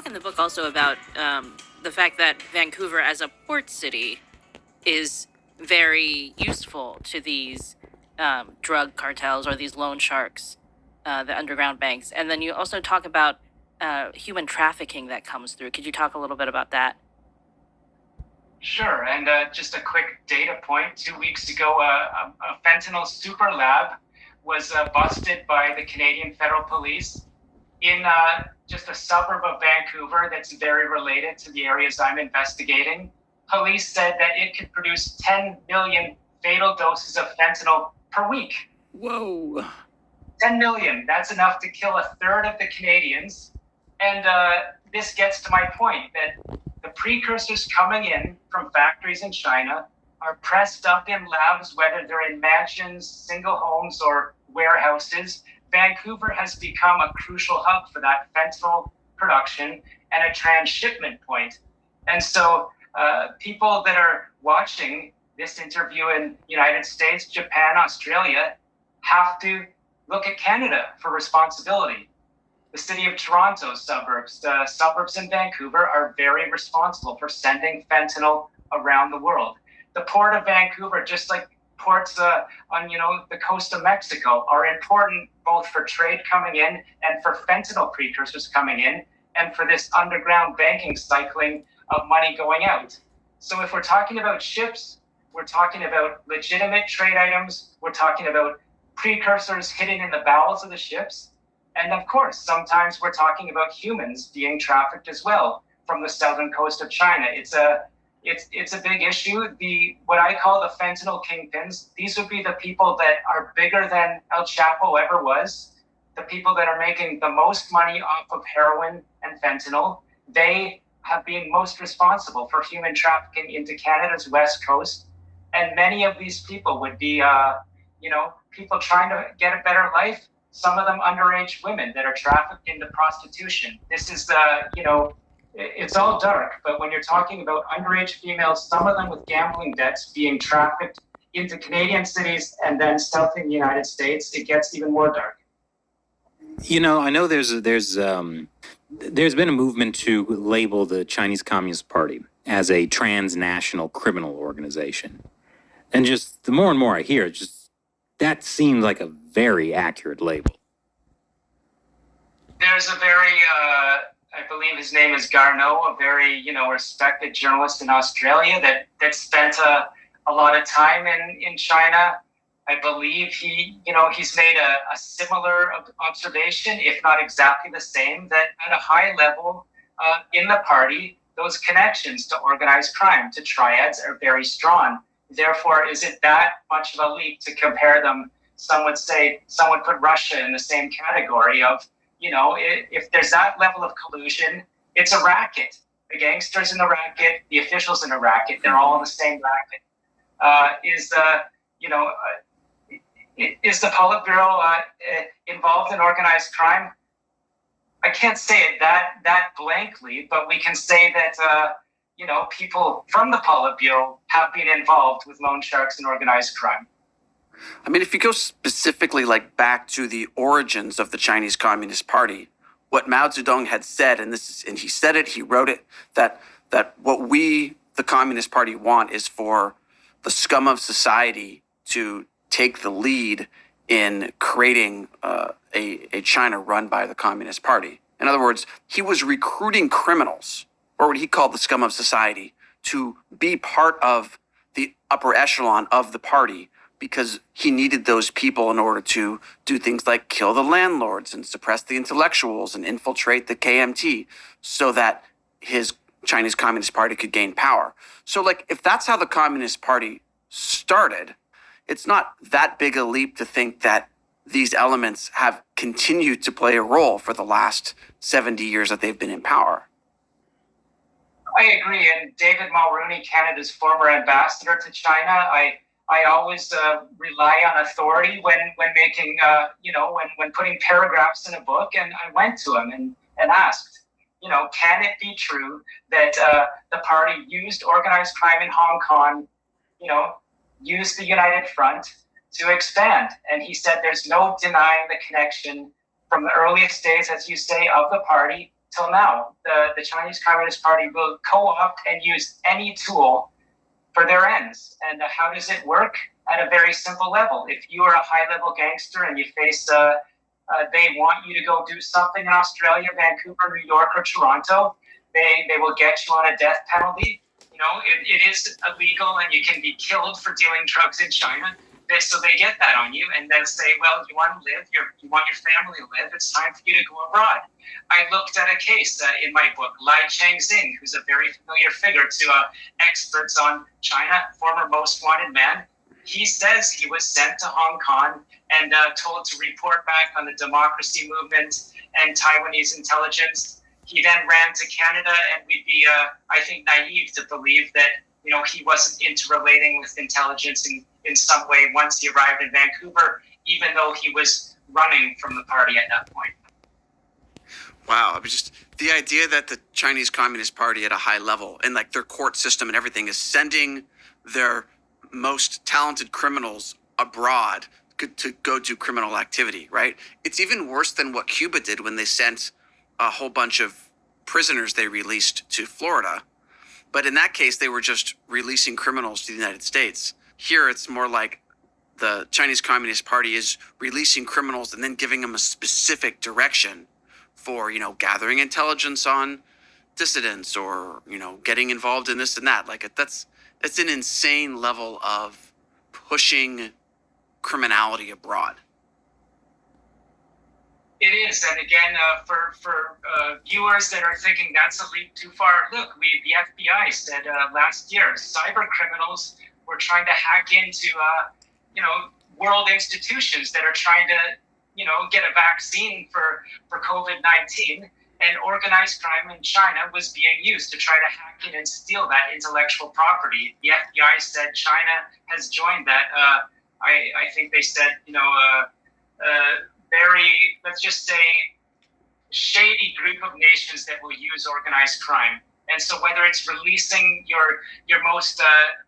in the book also about the fact that Vancouver as a port city is very useful to these drug cartels or these loan sharks, the underground banks. And then you also talk about human trafficking that comes through. Could you talk a little bit about that? Sure, and just a quick data point. 2 weeks ago, a fentanyl super lab was busted by the Canadian Federal Police in just a suburb of Vancouver that's very related to the areas I'm investigating. Police said that it could produce 10 million fatal doses of fentanyl per week. Whoa. 10 million. That's enough to kill a third of the Canadians. And this gets to my point that the precursors coming in from factories in China are pressed up in labs, whether they're in mansions, single homes, or warehouses. Vancouver has become a crucial hub for that fentanyl production and a transshipment point. And so people that are watching this interview in United States, Japan, Australia, have to look at Canada for responsibility. The city of Toronto suburbs, the suburbs in Vancouver are very responsible for sending fentanyl around the world. The port of Vancouver, just like ports on the coast of Mexico, are important both for trade coming in and for fentanyl precursors coming in and for this underground banking cycling of money going out. So if we're talking about ships, we're talking about legitimate trade items, we're talking about precursors hidden in the bowels of the ships. And of course, sometimes we're talking about humans being trafficked as well from the southern coast of China. It's a big issue. What I call the fentanyl kingpins, these would be the people that are bigger than El Chapo ever was, the people that are making the most money off of heroin and fentanyl. They have been most responsible for human trafficking into Canada's west coast. And many of these people would be, people trying to get a better life. Some of them underage women that are trafficked into prostitution. This is it's all dark, but when you're talking about underage females, some of them with gambling debts being trafficked into Canadian cities and then south in the United States, it gets even more dark. I know there's been a movement to label the Chinese Communist Party as a transnational criminal organization. And just the more and more I hear, that seems like a very accurate label. There's a very, I believe his name is Garneau, a very, respected journalist in Australia that spent a lot of time in China. I believe he's made a similar observation, if not exactly the same, that at a high level in the party, those connections to organized crime, to triads, are very strong. Therefore, is it that much of a leap to compare them? Some would put Russia in the same category of, if there's that level of collusion, it's a racket. The gangsters in the racket, the officials in the racket, they're all in the same racket. Is the Politburo involved in organized crime? I can't say it that blankly, but we can say that people from the Politburo have been involved with loan sharks and organized crime. I mean, if you go specifically back to the origins of the Chinese Communist Party, what Mao Zedong had said, and he said it, he wrote it, that what we, the Communist Party, want is for the scum of society to take the lead in creating a China run by the Communist Party. In other words, he was recruiting criminals, or what he called the scum of society, to be part of the upper echelon of the party, because he needed those people in order to do things like kill the landlords and suppress the intellectuals and infiltrate the KMT so that his Chinese Communist Party could gain power. So if that's how the Communist Party started, it's not that big a leap to think that these elements have continued to play a role for the last 70 years that they've been in power. I agree. And David Mulroney, Canada's former ambassador to China, I always rely on authority when making, when putting paragraphs in a book. And I went to him and asked, can it be true that the party used organized crime in Hong Kong, used the United Front to expand? And he said there's no denying the connection from the earliest days, as you say, of the party till now. The Chinese Communist Party will co-opt and use any tool for their ends. And how does it work? At a very simple level. If you are a high-level gangster and you face, they want you to go do something in Australia, Vancouver, New York, or Toronto, they will get you on a death penalty. You know, it is illegal and you can be killed for dealing drugs in China. So they get that on you and then say, well, you want to live, you want your family to live, it's time for you to go abroad. I looked at a case in my book, Lai Changxing, who's a very familiar figure to experts on China, former most wanted man. He says he was sent to Hong Kong and told to report back on the democracy movement and Taiwanese intelligence. He then ran to Canada, and we'd be, I think, naive to believe that, you know, he wasn't interrelating with intelligence in some way once he arrived in Vancouver, even though he was running from the party at that point. Wow, I mean, just the idea that the Chinese Communist Party at a high level and like their court system and everything is sending their most talented criminals abroad to go do criminal activity, right? It's even worse than what Cuba did when they sent a whole bunch of prisoners they released to Florida. But in that case, they were just releasing criminals to the United States. Here, it's more like the Chinese Communist Party is releasing criminals and then giving them a specific direction for, you know, gathering intelligence on dissidents or, you know, getting involved in this and that. Like that's an insane level of pushing criminality abroad. It is, and again, for viewers that are thinking that's a leap too far, look, the FBI said last year, cyber criminals were trying to hack into, world institutions that are trying to, get a vaccine for COVID-19, and organized crime in China was being used to try to hack in and steal that intellectual property. The FBI said China has joined that. I think they said, very, let's just say, shady group of nations that will use organized crime. And so whether it's releasing your most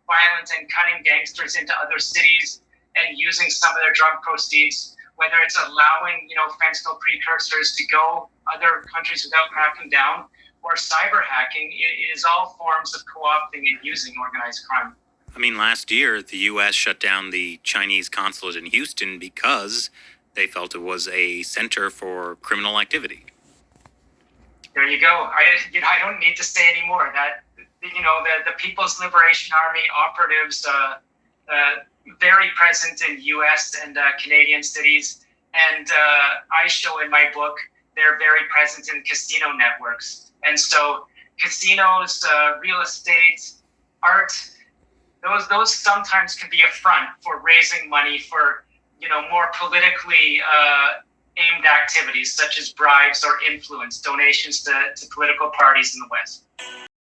violent and cunning gangsters into other cities and using some of their drug proceeds, whether it's allowing, fentanyl precursors to go other countries without cracking down, or cyber hacking, it is all forms of co-opting and using organized crime. I mean, last year, the U.S. shut down the Chinese consulate in Houston because they felt it was a center for criminal activity. There you go. I don't need to say any more. That, the People's Liberation Army operatives, very present in U.S. and Canadian cities. And I show in my book, they're very present in casino networks. And so casinos, real estate, art, those sometimes can be a front for raising money for, more politically aimed activities such as bribes or influence, donations to political parties in the West.